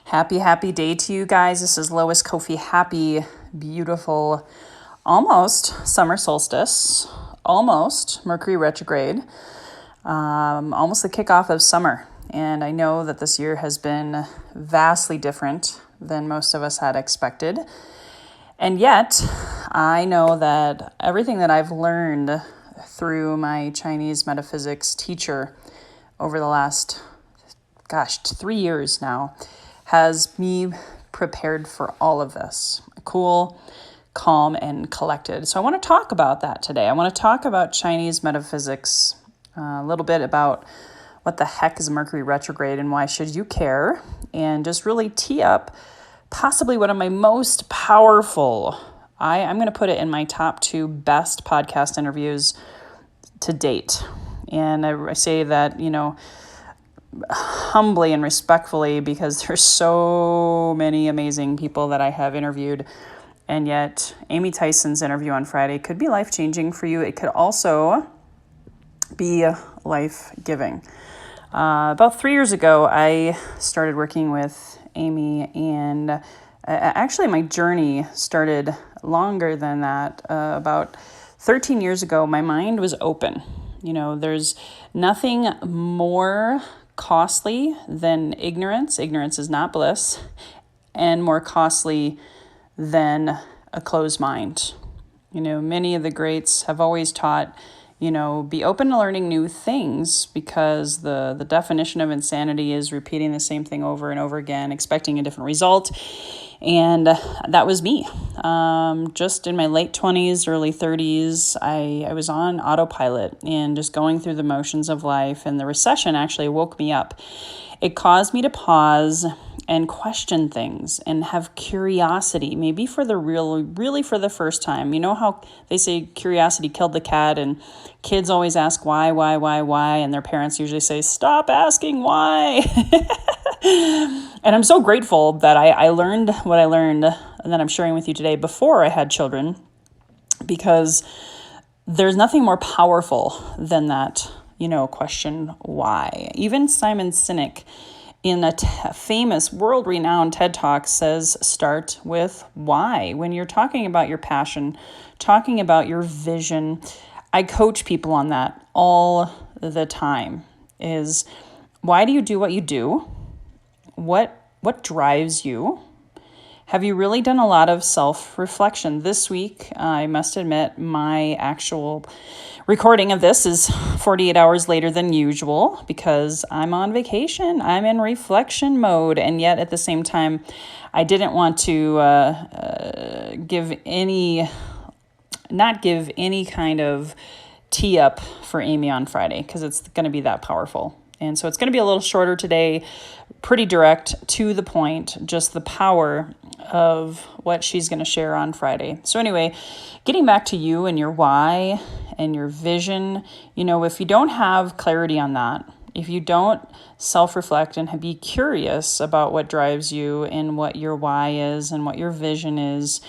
Happy day to you guys. This is Lois Kofi. Happy, beautiful, almost summer solstice, almost Mercury retrograde, almost the kickoff of summer. And I know that this year has been vastly different than most of us had expected. And yet, I know that everything that I've learned through my Chinese Metaphysics Teacher over the last, 3 years now, has me prepared for all of this. Cool, calm, and collected. So I want to talk about that today. I want to talk about Chinese metaphysics, a little bit about what the heck is Mercury retrograde and why should you care, and just really tee up possibly one of my most powerful, I'm going to put it in my top 2 best podcast interviews to date. And I say that, humbly and respectfully, because there's so many amazing people that I have interviewed. And yet Amy Tyson's interview on Friday could be life-changing for you. It could also be life-giving. About 3 years ago, I started working with Amy, and actually my journey started longer than that. About 13 years ago, my mind was open. There's nothing more costly than ignorance. Ignorance is not bliss, and more costly than a closed mind. Many of the greats have always taught, be open to learning new things, because the definition of insanity is repeating the same thing over and over again, expecting a different result. And that was me. Just in my late 20s, early 30s, I was on autopilot and just going through the motions of life. And the recession actually woke me up. It caused me to pause and question things and have curiosity, maybe really for the first time. You know how they say curiosity killed the cat, and kids always ask why, and their parents usually say, stop asking why. And I'm so grateful that I learned what I learned and that I'm sharing with you today before I had children, because there's nothing more powerful than that, question why. Even Simon Sinek, in a famous, world-renowned TED Talk, says start with why. When you're talking about your passion, talking about your vision, I coach people on that all the time, is why do you do what you do? What drives you? Have you really done a lot of self-reflection? This week, I must admit, my actual recording of this is 48 hours later than usual, because I'm on vacation. I'm in reflection mode. And yet at the same time, I didn't want to not give any kind of tee up for Amy on Friday, because it's going to be that powerful. And so it's going to be a little shorter today, pretty direct, to the point, just the power of what she's going to share on Friday. So anyway, getting back to you and your why and your vision, if you don't have clarity on that, if you don't self-reflect and be curious about what drives you and what your why is and what your vision is,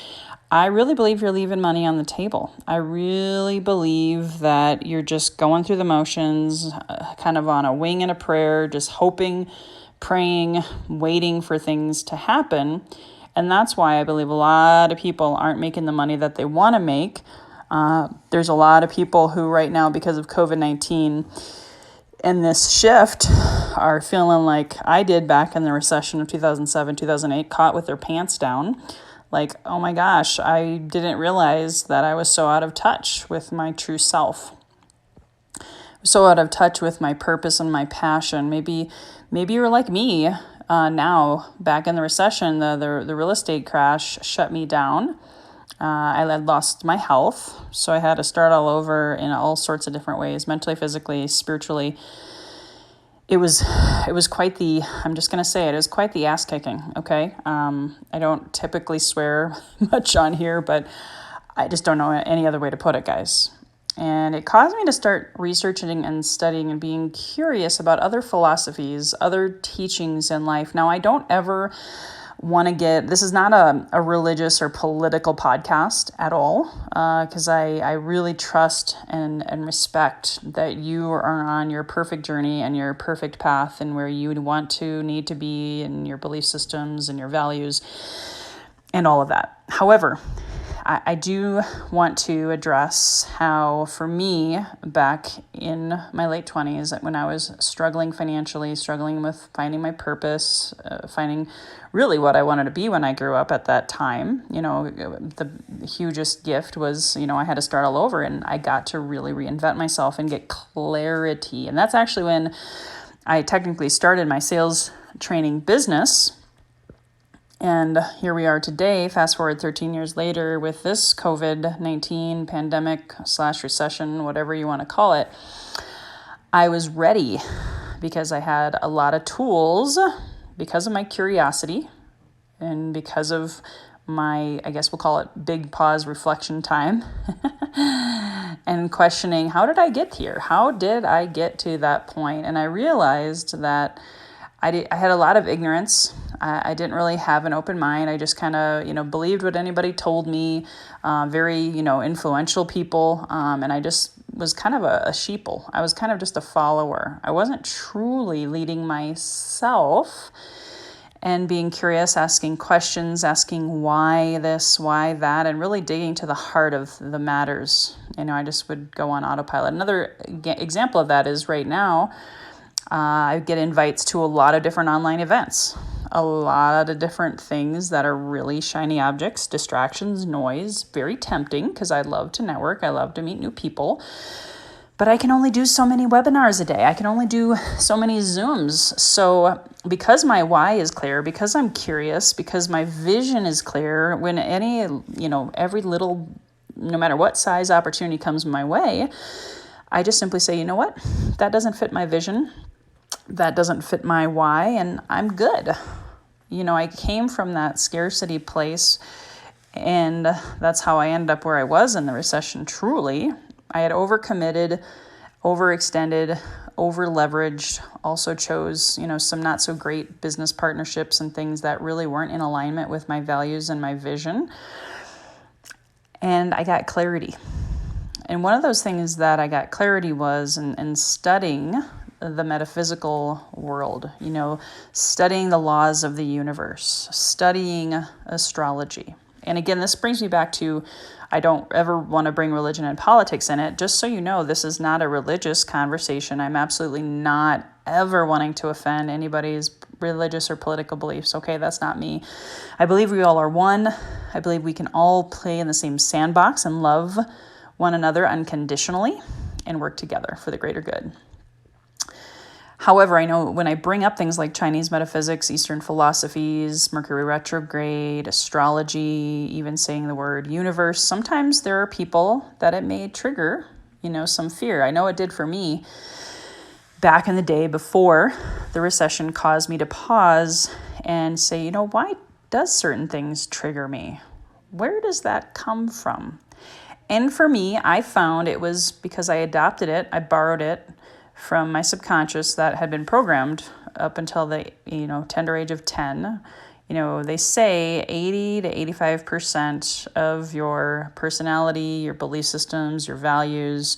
I really believe you're leaving money on the table. I really believe that you're just going through the motions, kind of on a wing and a prayer, just hoping, praying, waiting for things to happen. And that's why I believe a lot of people aren't making the money that they want to make. There's a lot of people who right now, because of COVID-19 and this shift, are feeling like I did back in the recession of 2007, 2008, caught with their pants down. Like, oh my gosh, I didn't realize that I was so out of touch with my true self. So out of touch with my purpose and my passion. Maybe you're like me now. Back in the recession, the real estate crash shut me down. I had lost my health, so I had to start all over in all sorts of different ways, mentally, physically, spiritually. It was quite the, I'm just going to say it was quite the ass kicking, okay? I don't typically swear much on here, but I just don't know any other way to put it, guys. And it caused me to start researching and studying and being curious about other philosophies, other teachings in life. Now, I don't ever this is not a religious or political podcast at all, because I really trust and respect that you are on your perfect journey and your perfect path and where you need to be in your belief systems and your values and all of that. However, I do want to address how, for me, back in my late 20s, when I was struggling financially, struggling with finding my purpose, finding really what I wanted to be when I grew up at that time, the hugest gift was, I had to start all over, and I got to really reinvent myself and get clarity. And that's actually when I technically started my sales training business. And here we are today, fast forward 13 years later, with this COVID-19 pandemic / recession, whatever you want to call it. I was ready because I had a lot of tools, because of my curiosity and because of my, I guess we'll call it big pause reflection time and questioning, how did I get here? How did I get to that point? And I realized that I had a lot of ignorance. I didn't really have an open mind. I just kind of, believed what anybody told me, very, influential people. And I just was kind of a sheeple. I was kind of just a follower. I wasn't truly leading myself and being curious, asking questions, asking why this, why that, and really digging to the heart of the matters. I just would go on autopilot. Another example of that is right now, I get invites to a lot of different online events, a lot of different things that are really shiny objects, distractions, noise, very tempting because I love to network. I love to meet new people, but I can only do so many webinars a day. I can only do so many Zooms. So because my why is clear, because I'm curious, because my vision is clear, when every little, no matter what size opportunity comes my way, I just simply say, you know what, that doesn't fit my vision. That doesn't fit my why, and I'm good. I came from that scarcity place, and that's how I ended up where I was in the recession, truly. I had overcommitted, overextended, over-leveraged, also chose, some not so great business partnerships and things that really weren't in alignment with my values and my vision. And I got clarity. And one of those things that I got clarity was in studying the metaphysical world, studying the laws of the universe, studying astrology. And again, this brings me back to, I don't ever want to bring religion and politics in it. Just so you know, this is not a religious conversation. I'm absolutely not ever wanting to offend anybody's religious or political beliefs. Okay, that's not me. I believe we all are one. I believe we can all play in the same sandbox and love one another unconditionally and work together for the greater good. However, I know when I bring up things like Chinese metaphysics, Eastern philosophies, Mercury retrograde, astrology, even saying the word universe, sometimes there are people that it may trigger, some fear. I know it did for me back in the day before the recession caused me to pause and say, why does certain things trigger me? Where does that come from? And for me, I found it was because I adopted it, I borrowed it from my subconscious that had been programmed up until the tender age of 10. They say 80 to 85% of your personality, your belief systems, your values,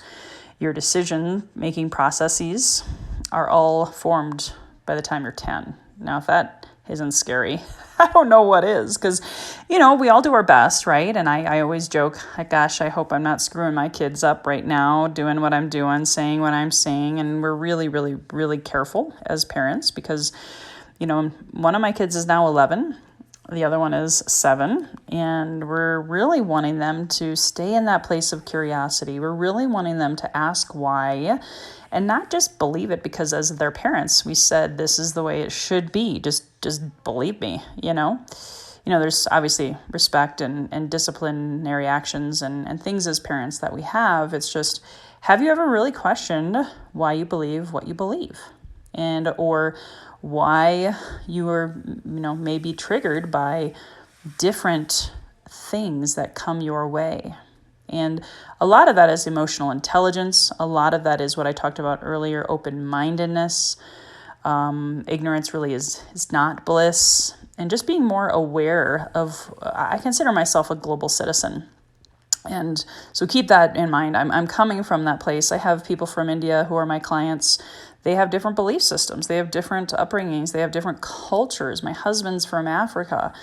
your decision-making processes are all formed by the time you're 10. Now, if that isn't scary, I don't know what is, because, we all do our best, right? And I always joke, gosh, I hope I'm not screwing my kids up right now, doing what I'm doing, saying what I'm saying. And we're really, really, really careful as parents because, one of my kids is now 11. The other one is 7. And we're really wanting them to stay in that place of curiosity. We're really wanting them to ask why and not just believe it because as their parents, we said, this is the way it should be. Just believe me, there's obviously respect and disciplinary actions and things as parents that we have. It's just, have you ever really questioned why you believe what you believe? And, or why you are, maybe triggered by different things that come your way. And a lot of that is emotional intelligence. A lot of that is what I talked about earlier, open-mindedness. Ignorance really is not bliss. and just being more aware of, I consider myself a global citizen. And so keep that in mind. I'm coming from that place. I have people from India who are my clients. They have different belief systems. They have different upbringings. They have different cultures. My husband's from Africa.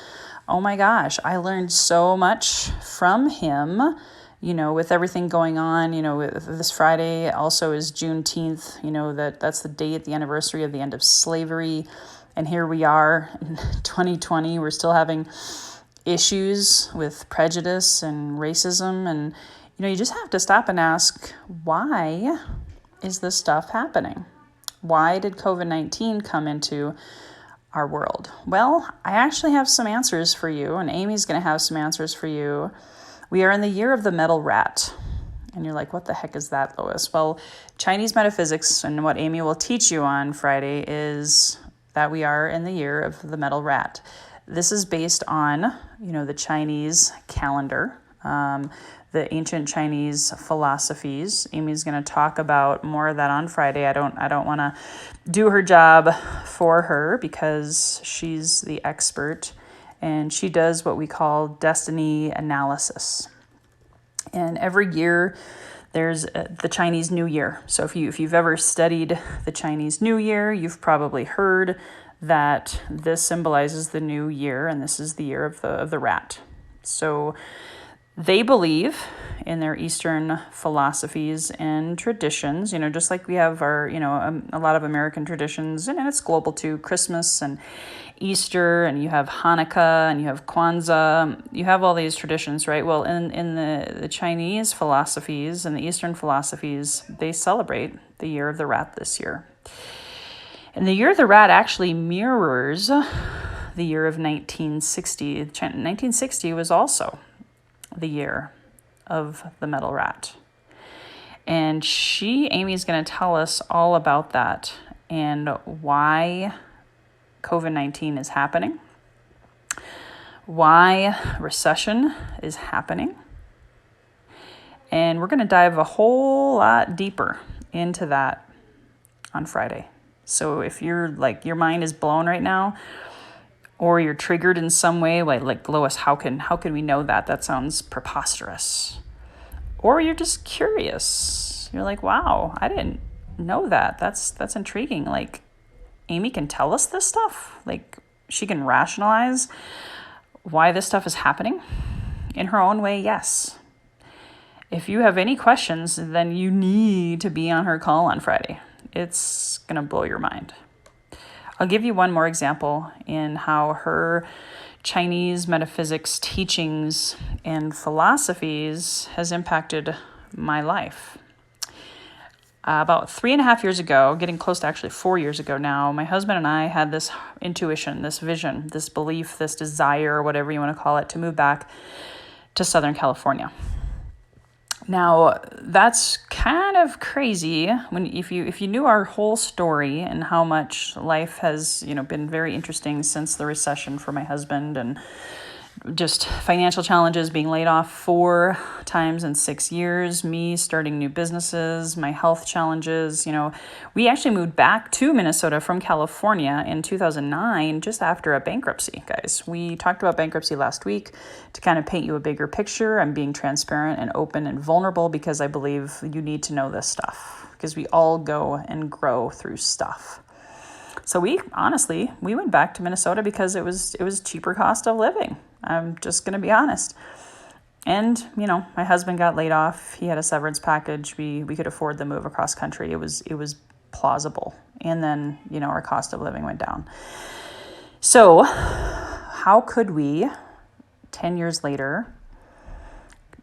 Oh my gosh, I learned so much from him, with everything going on. This Friday also is Juneteenth, that's the date, the anniversary of the end of slavery. And here we are in 2020, we're still having issues with prejudice and racism. And, you just have to stop and ask, why is this stuff happening? Why did COVID-19 come into our world? Well, I actually have some answers for you, and Amy's going to have some answers for you. We are in the year of the metal rat. And you're like, what the heck is that, Lois? Well, Chinese metaphysics and what Amy will teach you on Friday is that we are in the year of the metal rat. This is based on, the Chinese calendar, the ancient Chinese philosophies. Amy's going to talk about more of that on Friday. I don't want to do her job for her because she's the expert, and she does what we call destiny analysis. And every year there's the Chinese New Year. So if you've ever studied the Chinese New Year, you've probably heard that this symbolizes the new year, and this is the year of the rat. So they believe in their Eastern philosophies and traditions, just like we have our, a lot of American traditions, and it's global too, Christmas and Easter, and you have Hanukkah, and you have Kwanzaa, you have all these traditions, right? Well, in the Chinese philosophies and the Eastern philosophies, they celebrate the year of the rat this year. And the year of the rat actually mirrors the year of 1960. 1960 was also the year of the metal rat. And Amy's going to tell us all about that and why COVID-19 is happening, why recession is happening. And we're going to dive a whole lot deeper into that on Friday. So if you're like, your mind is blown right now, or you're triggered in some way, like Lois, how can we know that? That sounds preposterous. Or you're just curious. You're like, wow, I didn't know that. That's intriguing. Like, Amy can tell us this stuff. Like, she can rationalize why this stuff is happening in her own way. Yes. If you have any questions, then you need to be on her call on Friday. It's going to blow your mind. I'll give you one more example in how her Chinese metaphysics teachings and philosophies has impacted my life. About 3.5 years ago, getting close to actually 4 years ago now, my husband and I had this intuition, this vision, this belief, this desire, whatever you want to call it, to move back to Southern California. Now, that's kind of crazy if you knew our whole story and how much life has, been very interesting since the recession for my husband, and just financial challenges, being laid off 4 times in 6 years, me starting new businesses, my health challenges. We actually moved back to Minnesota from California in 2009, just after a bankruptcy, guys. We talked about bankruptcy last week to kind of paint you a bigger picture. I'm being transparent and open and vulnerable because I believe you need to know this stuff, because we all go and grow through stuff. So we went back to Minnesota because it was cheaper cost of living. I'm just going to be honest. And, my husband got laid off. He had a severance package. We could afford the move across country. It was plausible. And then, our cost of living went down. So how could we, 10 years later,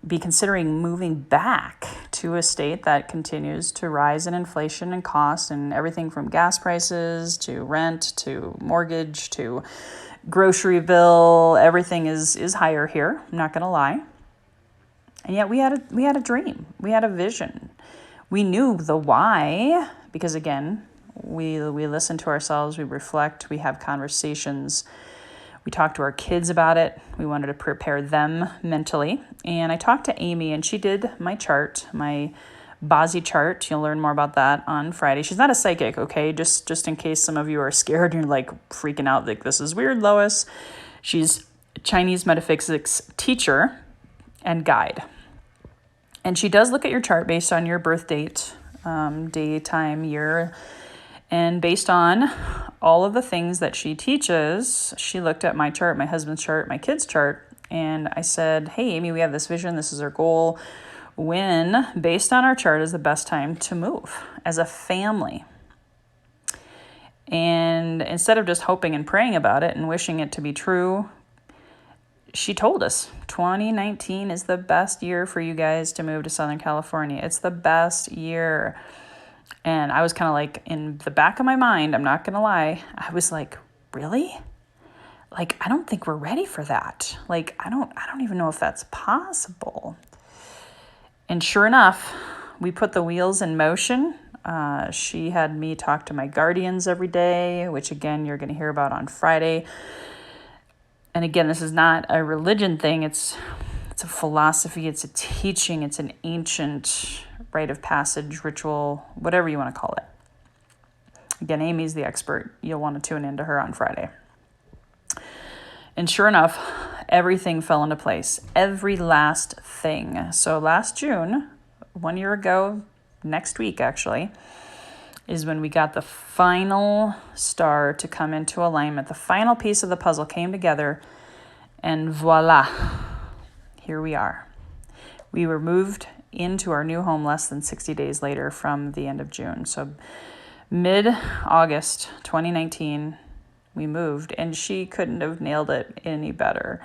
be considering moving back to a state that continues to rise in inflation and costs, and everything from gas prices to rent to mortgage to grocery bill? Everything is higher here. I'm not going to lie. And yet we had a dream. We had a vision. We knew the why, because again, we listen to ourselves, we reflect, we have conversations. We talked to our kids about it. We wanted to prepare them mentally. And I talked to Amy, and she did my chart, my Basi chart. You'll learn more about that on Friday. She's not a psychic, okay? Just in case some of you are scared and you're like freaking out, like, this is weird, Lois. She's a Chinese Metaphysics Teacher and guide. And she does look at your chart based on your birth date, day, time, year. And based on all of the things that she teaches, she looked at my chart, my husband's chart, my kids' chart. And I said, hey, Amy, we have this vision. This is our goal. When, based on our chart, is the best time to move as a family? And instead of just hoping and praying about it and wishing it to be true, she told us 2019 is the best year for you guys to move to Southern California. It's the best year. And I was kind of like, in the back of my mind, I'm not going to lie, I was like, really? Like, I don't think we're ready for that. Like, I don't even know if that's possible. And sure enough, we put the wheels in motion. She had me talk to my guardians every day, which again, you're going to hear about on Friday. And again, this is not a religion thing. It's a philosophy. It's a teaching. It's an ancient rite of passage, ritual, whatever you want to call it. Again, Amy's the expert. You'll want to tune into her on Friday. And sure enough, everything fell into place. Every last thing. So last June, 1 year ago, next week actually, is when we got the final star to come into alignment. The final piece of the puzzle came together, and voila, here we are. We were moved into our new home less than 60 days later from the end of June. So mid-August 2019, we moved, and she couldn't have nailed it any better.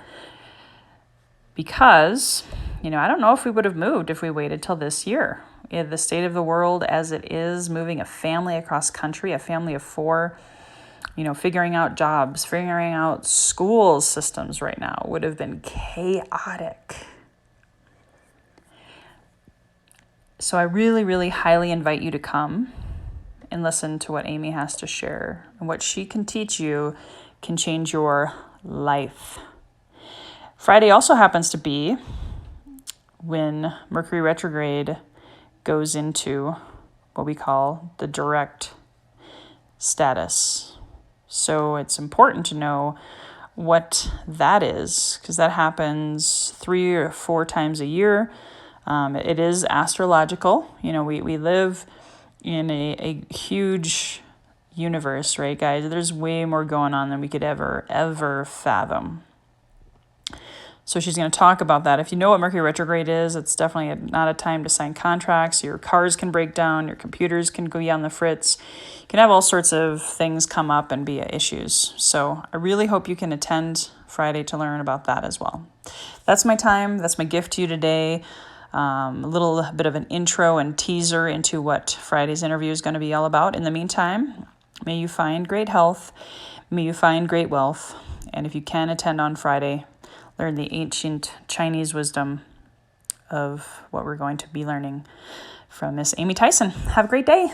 Because, I don't know if we would have moved if we waited till this year. In the state of the world as it is, moving a family across country, a family of 4, figuring out jobs, figuring out school systems right now would have been chaotic. So I really, really highly invite you to come and listen to what Amy has to share. And what she can teach you can change your life. Friday also happens to be when Mercury retrograde goes into what we call the direct status. So it's important to know what that is, because that happens 3 or 4 times a year. It is astrological. We live in a huge universe, right, guys? There's way more going on than we could ever fathom. So she's going to talk about that. If you know what Mercury retrograde is, it's definitely not a time to sign contracts. Your cars can break down. Your computers can go on the fritz. You can have all sorts of things come up and be issues. So I really hope you can attend Friday to learn about that as well. That's my time. That's my gift to you today. A little bit of an intro and teaser into what Friday's interview is going to be all about. In the meantime, may you find great health. May you find great wealth. And if you can attend on Friday, learn the ancient Chinese wisdom of what we're going to be learning from Miss Amy Theisen. Have a great day.